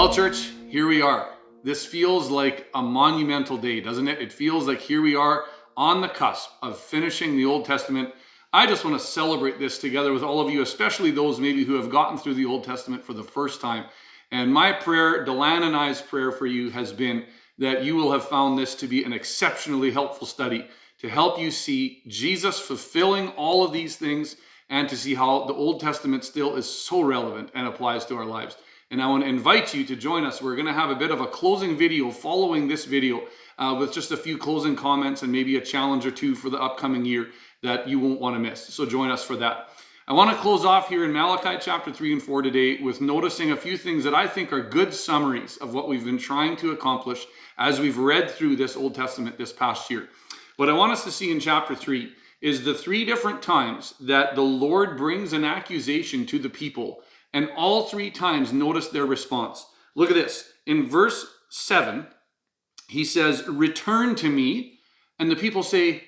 Well, church, here we are. This feels like a monumental day, doesn't it? It feels like here we are on the cusp of finishing the Old Testament. I just want to celebrate this together with all of you, especially those maybe who have gotten through the Old Testament for the first time. And my prayer, Delan and I's prayer for you has been that you will have found this to be an exceptionally helpful study to help you see Jesus fulfilling all of these things and to see how the Old Testament still is so relevant and applies to our lives. And I want to invite you to join us. We're going to have a bit of a closing video following this video with just a few closing comments and maybe a challenge or two for the upcoming year that you won't want to miss. So join us for that. I want to close off here in Malachi chapter 3 and 4 today with noticing a few things that I think are good summaries of what we've been trying to accomplish as we've read through this Old Testament this past year. What I want us to see in chapter 3 is the three different times that the Lord brings an accusation to the people. And all three times, notice their response. Look at this. In verse 7, he says, "Return to me." And the people say,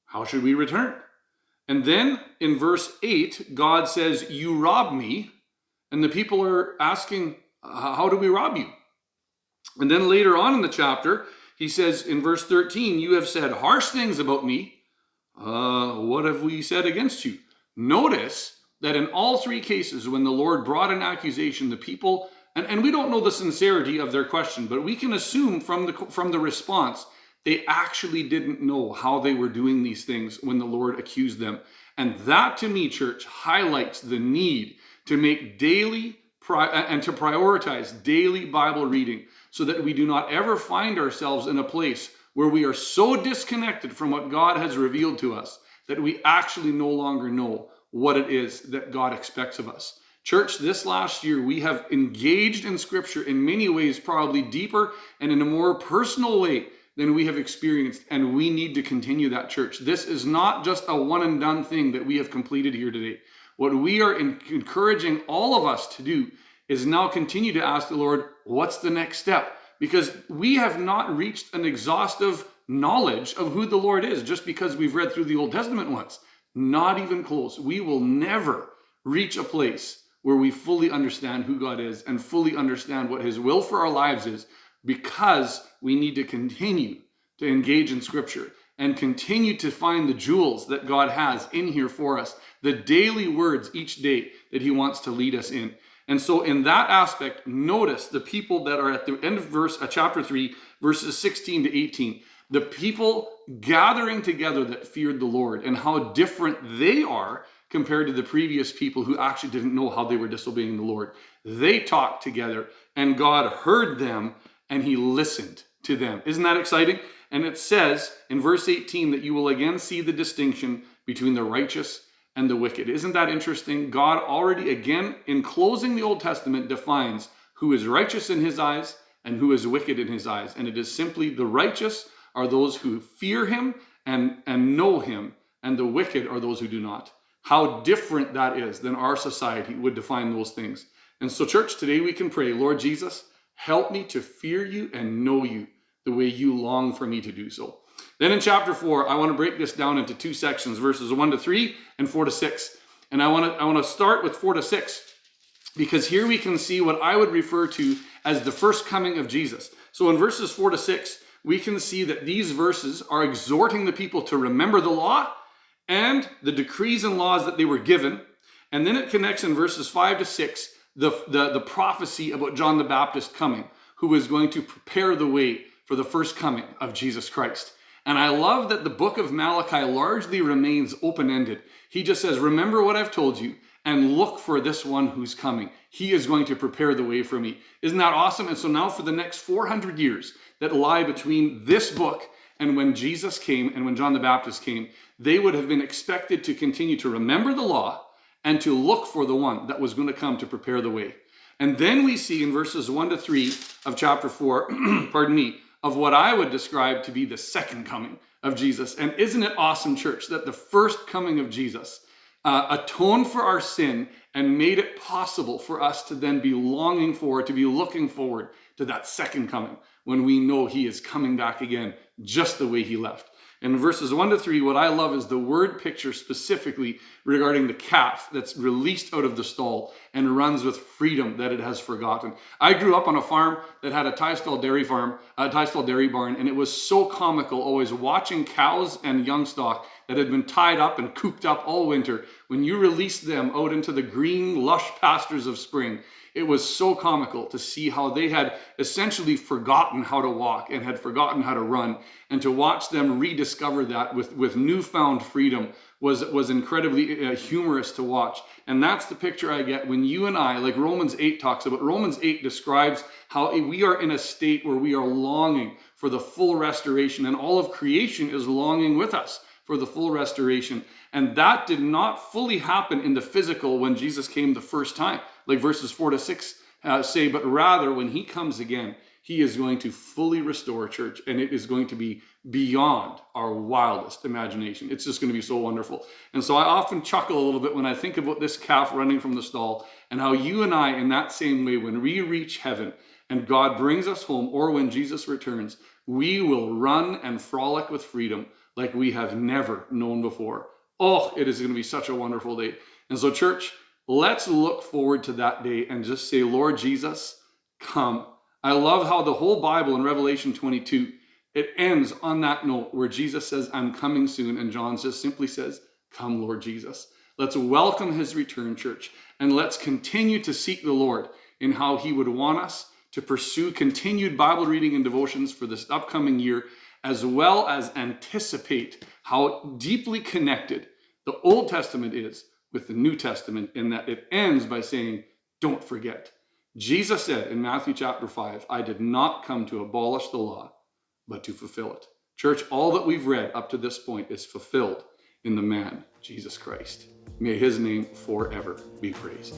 "How should we return?" And then in verse 8, God says, "You robbed me." And the people are asking, "How do we rob you?" And then later on in the chapter, he says in verse 13, "You have said harsh things about me. What have we said against you?" Notice that in all three cases, when the Lord brought an accusation, the people, and we don't know the sincerity of their question, but we can assume from the response, they actually didn't know how they were doing these things when the Lord accused them. And that, to me, church, highlights the need to make daily and to prioritize daily Bible reading so that we do not ever find ourselves in a place where we are so disconnected from what God has revealed to us that we actually no longer know what it is that God expects of us. Church, this last year, we have engaged in Scripture in many ways, probably deeper and in a more personal way than we have experienced, and we need to continue that, church. This is not just a one and done thing that we have completed here today. What we are encouraging all of us to do is now continue to ask the Lord, what's the next step? Because we have not reached an exhaustive knowledge of who the Lord is just because we've read through the Old Testament once. Not even close. We will never reach a place where we fully understand who God is and fully understand what His will for our lives is, because we need to continue to engage in Scripture and continue to find the jewels that God has in here for us, the daily words each day that He wants to lead us in. And so in that aspect, notice the people that are at the end of chapter 3, verses 16 to 18. The people gathering together that feared the Lord, and how different they are compared to the previous people who actually didn't know how they were disobeying the Lord. They talked together and God heard them and He listened to them. Isn't that exciting? And it says in verse 18 that you will again see the distinction between the righteous and the wicked. Isn't that interesting? God already, again, in closing the Old Testament, defines who is righteous in His eyes and who is wicked in His eyes. And it is simply the righteous are those who fear Him and know Him, and the wicked are those who do not. How different that is than our society would define those things. And so, church, today we can pray, Lord Jesus, help me to fear You and know You the way You long for me to do so. Then in chapter 4, I want to break this down into two sections, verses 1 to 3 and 4 to 6. And I want to start with 4 to 6, because here we can see what I would refer to as the first coming of Jesus. So in verses 4 to 6, we can see that these verses are exhorting the people to remember the law and the decrees and laws that they were given. And then it connects in verses 5 to 6, the prophecy about John the Baptist coming, who is going to prepare the way for the first coming of Jesus Christ. And I love that the book of Malachi largely remains open-ended. He just says, remember what I've told you and look for this one who's coming. He is going to prepare the way for me. Isn't that awesome? And so now for the next 400 years that lie between this book and when Jesus came and when John the Baptist came, they would have been expected to continue to remember the law and to look for the one that was going to come to prepare the way. And then we see in verses 1 to 3 of chapter 4, of what I would describe to be the second coming of Jesus. And isn't it awesome, church, that the first coming of Jesus atoned for our sin and made it possible for us to then be longing for, to be looking forward to that second coming when we know He is coming back again just the way He left. In verses 1 to 3, what I love is the word picture specifically regarding the calf that's released out of the stall and runs with freedom that it has forgotten. I grew up on a farm that had a tie-stall dairy barn, and it was so comical always watching cows and young stock that had been tied up and cooped up all winter. When you released them out into the green, lush pastures of spring, it was so comical to see how they had essentially forgotten how to walk and had forgotten how to run, and to watch them rediscover that with newfound freedom was incredibly humorous to watch. And that's the picture I get when you and I, like Romans 8 talks about. Romans 8 describes how we are in a state where we are longing for the full restoration, and all of creation is longing with us for the full restoration. And that did not fully happen in the physical when Jesus came the first time, like verses 4 to 6 say, but rather when he comes again, he is going to fully restore church, and it is going to be beyond our wildest imagination. It's just going to be so wonderful. And so I often chuckle a little bit when I think about this calf running from the stall, and how you and I, in that same way, when we reach heaven and God brings us home, or when Jesus returns, we will run and frolic with freedom like we have never known before. Oh, it is going to be such a wonderful day. And so, church, let's look forward to that day and just say, Lord Jesus, come. I love how the whole Bible in Revelation 22, it ends on that note where Jesus says, I'm coming soon. And John just simply says, come, Lord Jesus. Let's welcome his return, church. And let's continue to seek the Lord in how he would want us to pursue continued Bible reading and devotions for this upcoming year, as well as anticipate how deeply connected the Old Testament is with the New Testament, in that it ends by saying, don't forget. Jesus said in Matthew chapter 5, I did not come to abolish the law, but to fulfill it. Church, all that we've read up to this point is fulfilled in the man, Jesus Christ. May his name forever be praised.